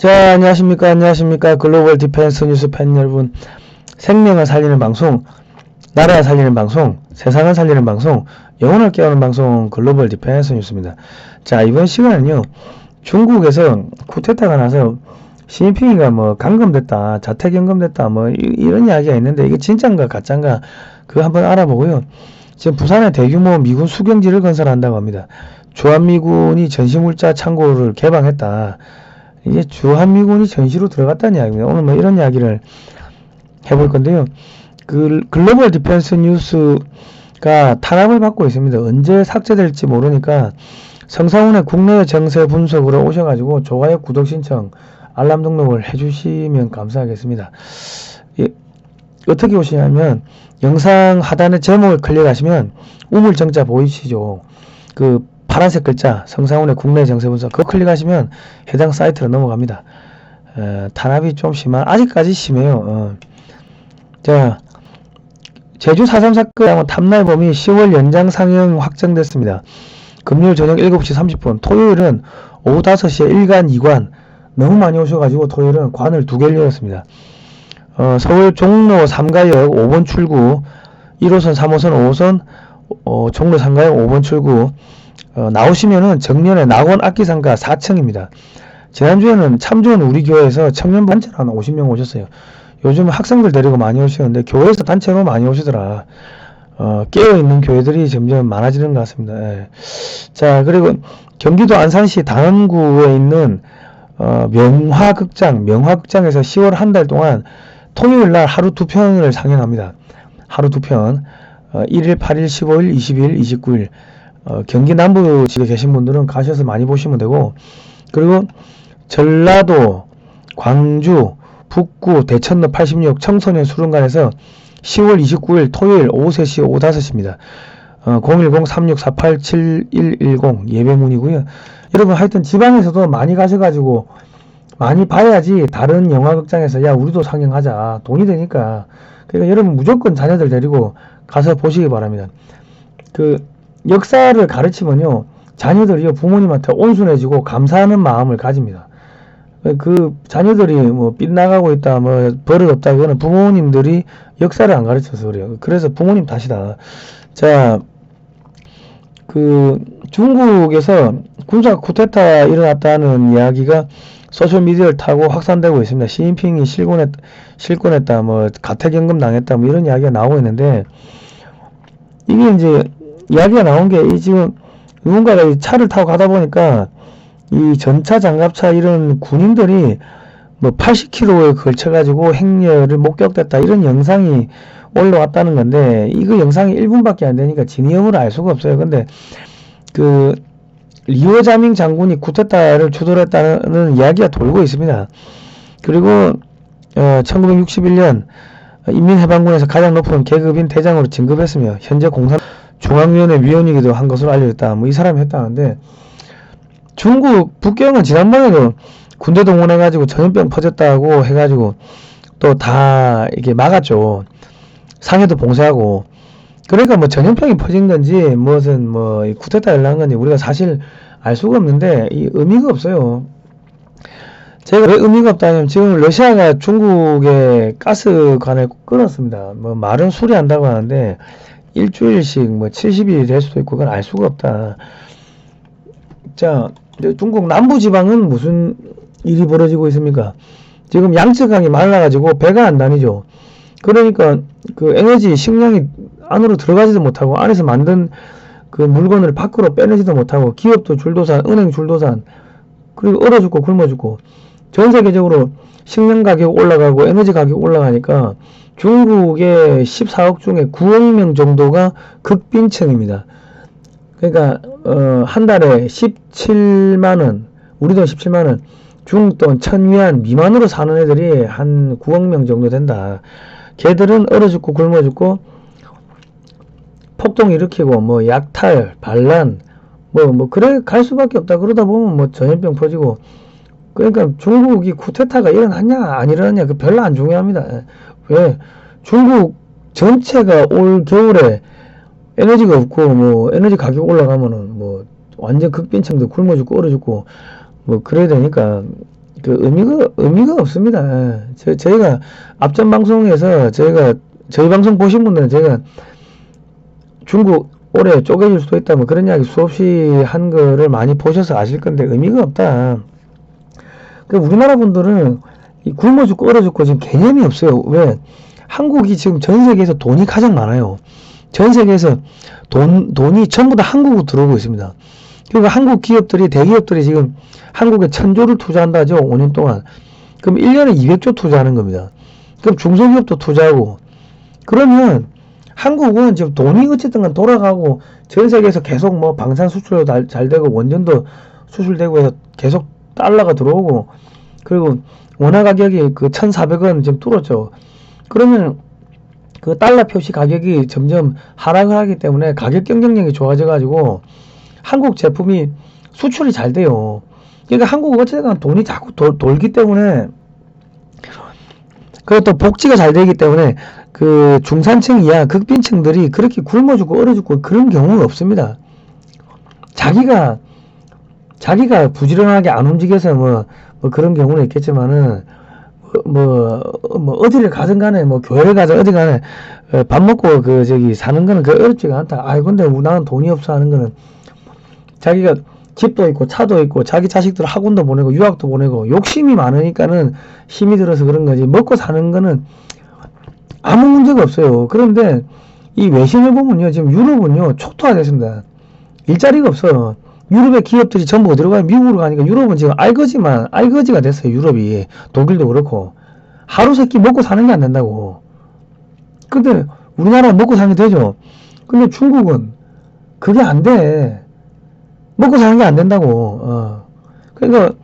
자, 안녕하십니까. 글로벌 디펜스 뉴스 팬 여러분. 생명을 살리는 방송, 나라를 살리는 방송, 세상을 살리는 방송, 영혼을 깨우는 방송, 글로벌 디펜스 뉴스입니다. 자, 이번 시간은요, 중국에서 쿠데타가 나서 시진핑이가 뭐 감금됐다, 자택연금됐다, 뭐 이런 이야기가 있는데 이게 진짜인가 가짜인가 그거 한번 알아보고요. 지금 부산에 대규모 미군 수경지를 건설한다고 합니다. 주한미군이 전시물자 창고를 개방했다. 이게 주한미군이 전시로 들어갔다는 이야기입니다. 오늘 뭐 이런 이야기를 해볼 건데요. 글로벌 디펜스 뉴스가 탄압을 받고 있습니다. 언제 삭제될지 모르니까 성상훈의 국내 정세 분석으로 오셔가지고 좋아요, 구독 신청, 알람 등록을 해주시면 감사하겠습니다. 어떻게 오시냐면 영상 하단의 제목을 클릭하시면 우물정자 보이시죠? 그 파란색 글자 성상훈의 국내 정세 분석 그거 클릭하시면 해당 사이트로 넘어갑니다. 탄압이 좀 아직까지 심해요. 자, 제주 4.3 사건 탐날범이 10월 연장 상영 확정됐습니다. 금요일 저녁 7시 30분, 토요일은 오후 5시에 1관, 2관 너무 많이 오셔가지고 토요일은 관을 2개를 열었습니다. 서울 종로 3가역 5번 출구 1호선, 3호선, 5호선 종로 3가역 5번 출구 나오시면은 정년에 낙원 악기상가 4층입니다. 지난주에는 참 좋은 우리 교회에서 청년 단체로 한 50명 오셨어요. 요즘 학생들 데리고 많이 오시는데 교회에서 단체로 많이 오시더라. 깨어있는 교회들이 점점 많아지는 것 같습니다. 예. 자, 그리고 경기도 안산시 단원구에 있는 명화극장에서 10월 한 달 동안 토요일날 하루 2편을 상영합니다. 하루 2편 1일, 8일, 15일, 20일, 29일 경기 남부 지역에 계신 분들은 가셔서 많이 보시면 되고, 그리고 전라도, 광주, 북구, 대천로 86 청소년 수련관에서 10월 29일 토요일 오후 3시, 오후 5시입니다. 010-3648-7110 예배문이고요. 여러분 하여튼 지방에서도 많이 가셔가지고 많이 봐야지 다른 영화극장에서 야 우리도 상영하자 돈이 되니까. 그러니까 여러분 무조건 자녀들 데리고 가서 보시기 바랍니다. 역사를 가르치면요 자녀들이요 부모님한테 온순해지고 감사하는 마음을 가집니다. 자녀들이 뭐 빗나가고 있다 뭐 버릇 없다 이거는 부모님들이 역사를 안 가르쳐서 그래요. 그래서 부모님 탓이다. 자, 중국에서 군사 쿠데타 일어났다는 이야기가 소셜미디어를 타고 확산되고 있습니다. 시진핑이 실권했다 뭐 가택연금 당했다 뭐 이런 이야기가 나오고 있는데, 이게 이제 이야기가 나온 게 지금 누군가가 이 차를 타고 가다 보니까 이 전차, 장갑차 이런 군인들이 뭐 80km에 걸쳐가지고 행렬을 목격됐다 이런 영상이 올라왔다는 건데, 이거 영상이 1분밖에 안 되니까 진위험을 알 수가 없어요. 근데 리오자밍 장군이 쿠데타를 주도했다는 이야기가 돌고 있습니다. 그리고 1961년 인민해방군에서 가장 높은 계급인 대장으로 진급했으며 현재 중앙위원회 위원이기도 한 것으로 알려졌다. 뭐 이 사람이 했다는데, 중국 북경은 지난번에도 군대 동원해가지고 전염병 퍼졌다고 해가지고 또 다 이게 막았죠. 상해도 봉쇄하고. 그러니까 뭐 전염병이 퍼진 건지 무슨 뭐 쿠데타 일어난 건지 우리가 사실 알 수가 없는데 이 의미가 없어요. 제가 왜 의미가 없다면 지금 러시아가 중국의 가스관을 끊었습니다. 뭐 말은 수리한다고 하는데 일주일씩 뭐 70일이 될 수도 있고 그건 알 수가 없다. 자, 중국 남부지방은 무슨 일이 벌어지고 있습니까? 지금 양쯔강이 말라가지고 배가 안 다니죠. 그러니까 에너지, 식량이 안으로 들어가지도 못하고 안에서 만든 물건을 밖으로 빼내지도 못하고 기업도 줄도산, 은행 줄도산, 그리고 얼어 죽고 굶어 죽고 전 세계적으로 식량 가격 올라가고 에너지 가격 올라가니까 중국의 14억 중에 9억 명 정도가 극빈층입니다. 그러니까 한 달에 17만원, 우리 돈 17만원, 중국 돈 1000위안 미만으로 사는 애들이 한 9억 명 정도 된다. 걔들은 얼어 죽고 굶어 죽고 폭동 일으키고 뭐 약탈, 반란 그래 갈 수밖에 없다. 그러다 보면 뭐 전염병 퍼지고. 그러니까 중국이 쿠데타가 일어났냐 안 일어났냐 그 별로 안 중요합니다. 왜? 중국 전체가 올 겨울에 에너지가 없고 뭐 에너지 가격 올라가면은 뭐 완전 극빈층도 굶어 죽고 얼어 죽고 뭐 그래야 되니까 그 의미가 없습니다. 저희가 앞전 방송에서 저희 방송 보신 분들은 제가 중국 올해 쪼개질 수도 있다 뭐 그런 이야기 수없이 한 거를 많이 보셔서 아실 건데 의미가 없다. 그 우리나라 분들은 굶어 죽고 얼어 죽고 지금 개념이 없어요. 왜? 한국이 지금 전 세계에서 돈이 가장 많아요. 전 세계에서 돈이 전부 다 한국으로 들어오고 있습니다. 그리고 한국 기업들이, 대기업들이 지금 한국에 1000조를 투자한다죠. 5년 동안. 그럼 1년에 200조 투자하는 겁니다. 그럼 중소기업도 투자하고. 그러면 한국은 지금 돈이 어쨌든 간 돌아가고 전 세계에서 계속 뭐 방산 수출도 잘 되고 원전도 수출되고 해서 계속 달러가 들어오고 그리고 원화 가격이 그 1,400원 지금 뚫었죠. 그러면 그 달러 표시 가격이 점점 하락을 하기 때문에 가격 경쟁력이 좋아져 가지고 한국 제품이 수출이 잘 돼요. 그러니까 한국은 어쨌든 돈이 자꾸 돌기 때문에 그리고 또 복지가 잘 되기 때문에 그 중산층 이하 극빈층들이 그렇게 굶어 죽고 얼어 죽고 그런 경우는 없습니다. 자기가 부지런하게 안 움직여서 뭐 그런 경우는 있겠지만은 어디를 가든 간에 뭐 교회를 가든 어디 간에 밥 먹고 사는 거는 어렵지가 않다. 아이 근데 나는 돈이 없어 하는 거는 자기가 집도 있고 차도 있고 자기 자식들 학원도 보내고 유학도 보내고 욕심이 많으니까는 힘이 들어서 그런 거지 먹고 사는 거는 아무 문제가 없어요. 그런데 이 외신을 보면요 지금 유럽은요 초토화됐습니다. 일자리가 없어요. 유럽의 기업들이 전부 어디로 가요? 미국으로 가니까 유럽은 지금 알거지가 됐어요. 유럽이 독일도 그렇고 하루 세끼 먹고 사는 게 안 된다고. 근데 우리나라 먹고 사는 게 되죠. 근데 중국은 그게 안 돼. 먹고 사는 게 안 된다고. 그러니까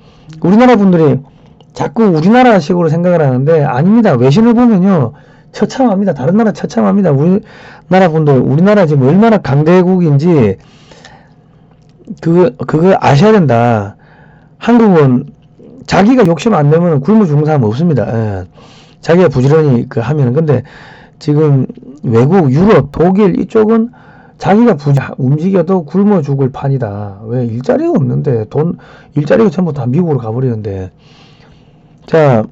우리나라 분들이 자꾸 우리나라식으로 생각을 하는데 아닙니다. 외신을 보면요 처참합니다. 다른 나라 처참합니다. 우리나라 분들 우리나라 지금 얼마나 강대국인지 그거 아셔야 된다. 한국은 자기가 욕심 안 내면 굶어 죽는 사람 없습니다. 자기가 부지런히 하면은. 근데 지금 외국, 유럽, 독일 이쪽은 자기가 움직여도 굶어 죽을 판이다. 왜? 일자리가 없는데. 일자리가 전부 다 미국으로 가버리는데. 자,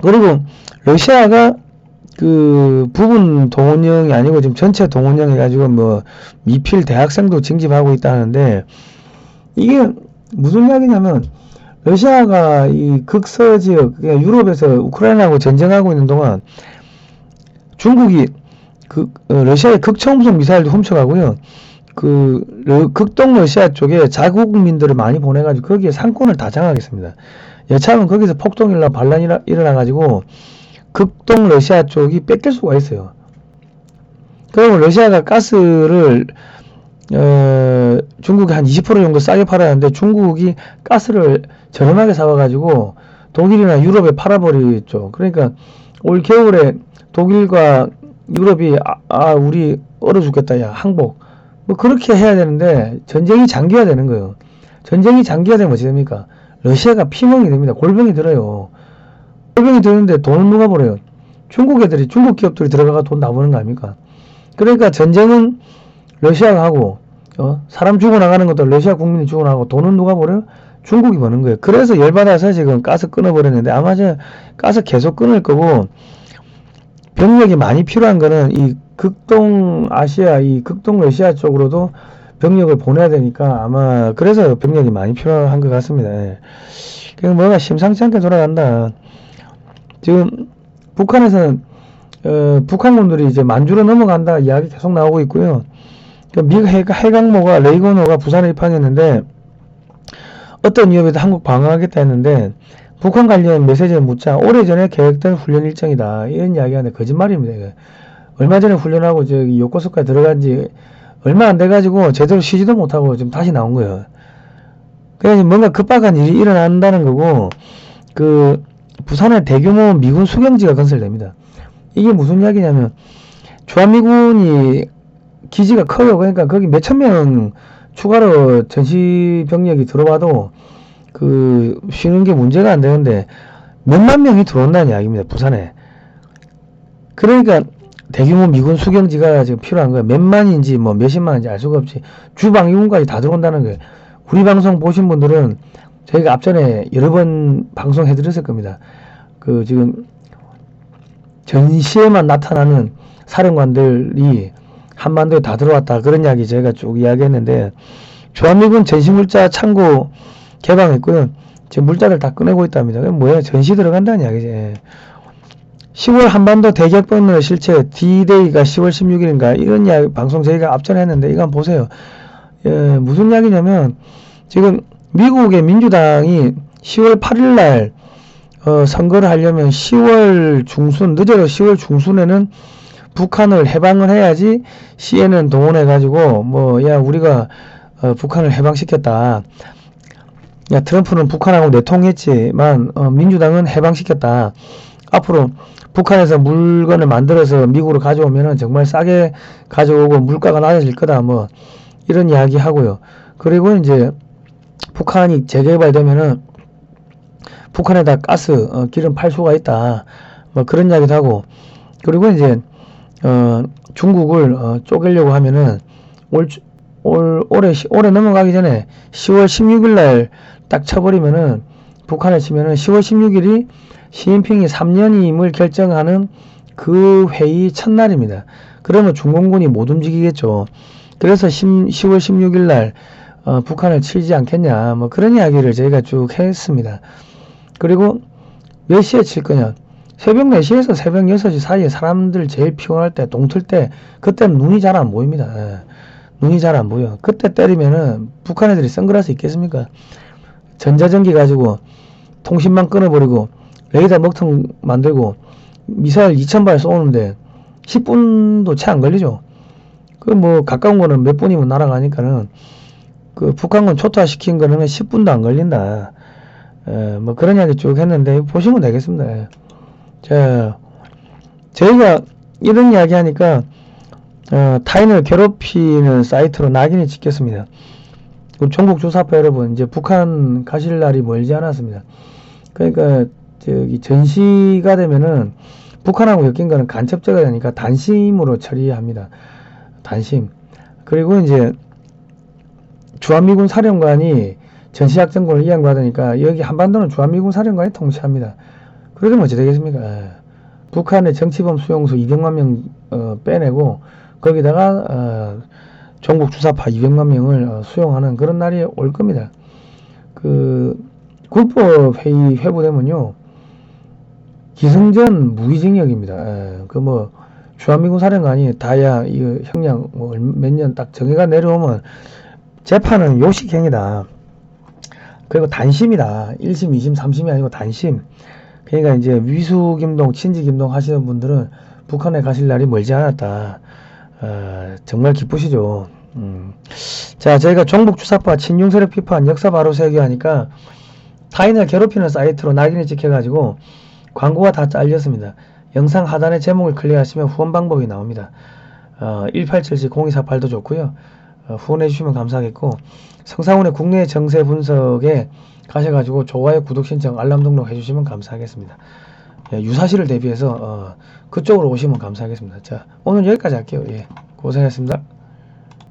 그리고 러시아가 부분 동원령이 아니고 지금 전체 동원령 해가지고 미필 대학생도 징집하고 있다 하는데 이게 무슨 이야기냐면 러시아가 이 극서지역 유럽에서 우크라이나하고 전쟁하고 있는 동안 중국이 러시아의 극초음속 미사일도 훔쳐가고요. 극동 러시아 쪽에 자국민들을 많이 보내가지고 거기에 상권을 다 장악했습니다. 여차하면 거기서 폭동이나 반란이 일어나가지고 극동 러시아 쪽이 뺏길 수가 있어요. 그러면 러시아가 가스를 중국이 한 20% 정도 싸게 팔아야 하는데 중국이 가스를 저렴하게 사와가지고 독일이나 유럽에 팔아버리죠. 그러니까 올 겨울에 독일과 유럽이 우리 얼어 죽겠다 야 항복 그렇게 해야 되는데 전쟁이 장기화 되는 거예요. 전쟁이 장기화 되면 어찌 됩니까? 러시아가 피멍이 됩니다. 골병이 들어요. 골병이 드는데 돈은 누가 벌어요? 중국 기업들이 들어가가 돈 다 버는 거 아닙니까? 그러니까 전쟁은 러시아가 하고 사람 죽어나가는 것도 러시아 국민이 죽어나가고 돈은 누가 벌어요? 중국이 버는 거예요. 그래서 열받아서 지금 가스 끊어버렸는데 아마 가스 계속 끊을 거고 병력이 많이 필요한 거는 이 극동 러시아 쪽으로도 병력을 보내야 되니까 아마 그래서 병력이 많이 필요한 것 같습니다. 그냥 뭐가 심상치 않게 돌아간다. 지금 북한에서는 북한군들이 이제 만주로 넘어간다 이야기 계속 나오고 있고요. 미국 해강모가 레이건호가 부산에 입항했는데 어떤 위협에도 한국 방어하겠다 했는데 북한 관련 메시지를 묻자 오래전에 계획된 훈련 일정이다 이런 이야기하는데 거짓말입니다. 이거. 얼마 전에 훈련하고 저기 요코스카에 들어간 지 얼마 안 돼가지고 제대로 쉬지도 못하고 지금 다시 나온 거예요. 그래서 뭔가 급박한 일이 일어난다는 거고 부산에 대규모 미군 수경지가 건설됩니다. 이게 무슨 이야기냐면 주한미군이 기지가 커요. 그러니까 거기 몇천 명 추가로 전시 병력이 들어와도 쉬는 게 문제가 안 되는데 몇만 명이 들어온다는 이야기입니다. 부산에. 그러니까 대규모 미군 수경지가 지금 필요한 거예요. 몇만인지 몇십만인지 알 수가 없지. 주방위군까지 다 들어온다는 거예요. 우리 방송 보신 분들은 저희가 앞전에 여러 번 방송해 드렸을 겁니다. 그 지금 전시에만 나타나는 사령관들이 한반도에 다 들어왔다, 그런 이야기 제가 쭉 이야기했는데, 주한미군 전시물자 창고 개방했고요. 지금 물자를 다 꺼내고 있답니다. 그게 뭐예요? 전시 들어간다는 이야기지. 10월 한반도 대격변의 실체 D-Day가 10월 16일인가 이런 이야기 방송 저희가 앞전에 했는데, 이거 한번 보세요. 무슨 이야기냐면, 지금 미국의 민주당이 10월 8일날 선거를 하려면 10월 중순, 늦어도 10월 중순에는 북한을 해방을 해야지 CNN 동원해가지고 야 우리가 북한을 해방시켰다. 야 트럼프는 북한하고 내통했지만 민주당은 해방시켰다. 앞으로 북한에서 물건을 만들어서 미국으로 가져오면은 정말 싸게 가져오고 물가가 낮아질 거다. 뭐 이런 이야기 하고요. 그리고 이제 북한이 재개발되면은 북한에다 가스, 기름 팔 수가 있다. 뭐 그런 이야기도 하고, 그리고 이제 중국을 쪼개려고 하면은 올해 넘어가기 전에 10월 16일 날 딱 쳐버리면은, 북한을 치면은 10월 16일이 시진핑이 3년임을 결정하는 그 회의 첫날입니다. 그러면 중공군이 못 움직이겠죠. 그래서 10월 16일 날 북한을 치지 않겠냐, 뭐 그런 이야기를 저희가 쭉 했습니다. 그리고 몇 시에 칠 거냐, 새벽 4시에서 새벽 6시 사이에 사람들 제일 피곤할 때, 동틀 때, 그때는 눈이 잘 안 보입니다. 눈이 잘 안 보여. 그때 때리면은 북한 애들이 선글라스 있겠습니까? 전자전기 가지고 통신망 끊어버리고 레이더 먹통 만들고 미사일 2000발 쏘는데 10분도 채 안 걸리죠. 그 뭐 가까운 거는 몇 분이면 날아가니까는, 그 북한군 초토화시킨 거는 10분도 안 걸린다. 뭐 그런 이야기 쭉 했는데 보시면 되겠습니다. 자, 저희가 이런 이야기 하니까 타인을 괴롭히는 사이트로 낙인이 찍혔습니다. 우리 전국 주사파 여러분, 이제 북한 가실 날이 멀지 않았습니다. 그러니까 저기 전시가 되면은 북한하고 엮인 거는 간첩죄가 되니까 단심으로 처리합니다. 단심. 그리고 이제 주한미군 사령관이 전시작전권을 이양받으니까 여기 한반도는 주한미군 사령관이 통치합니다. 그러면 어찌 되겠습니까? 북한의 정치범 수용소 200만 명 빼내고 거기다가 전국 주사파 200만 명을 수용하는 그런 날이 올 겁니다. 그 국보회의 회부되면요, 기승전 무기징역입니다. 그 뭐 주한미군 사령관이 다야 이거 형량 뭐 몇 년 딱 정해가 내려오면 재판은 요식행위다. 그리고 단심이다. 1심, 2심, 3심이 아니고 단심. 그러니까 이제 위수김동, 친지김동 하시는 분들은 북한에 가실 날이 멀지 않았다. 정말 기쁘시죠. 자, 저희가 종북주사파 친중세력 비판 역사 바로 세우기 하니까 타인을 괴롭히는 사이트로 낙인이 찍혀가지고 광고가 다 잘렸습니다. 영상 하단의 제목을 클릭하시면 후원 방법이 나옵니다. 1877-0248도 좋고요. 후원해주시면 감사하겠고, 성상훈의 국내 정세 분석에 가셔가지고 좋아요, 구독 신청, 알람 등록 해주시면 감사하겠습니다. 유사시를 대비해서 그쪽으로 오시면 감사하겠습니다. 자, 오늘 여기까지 할게요. 예, 고생했습니다.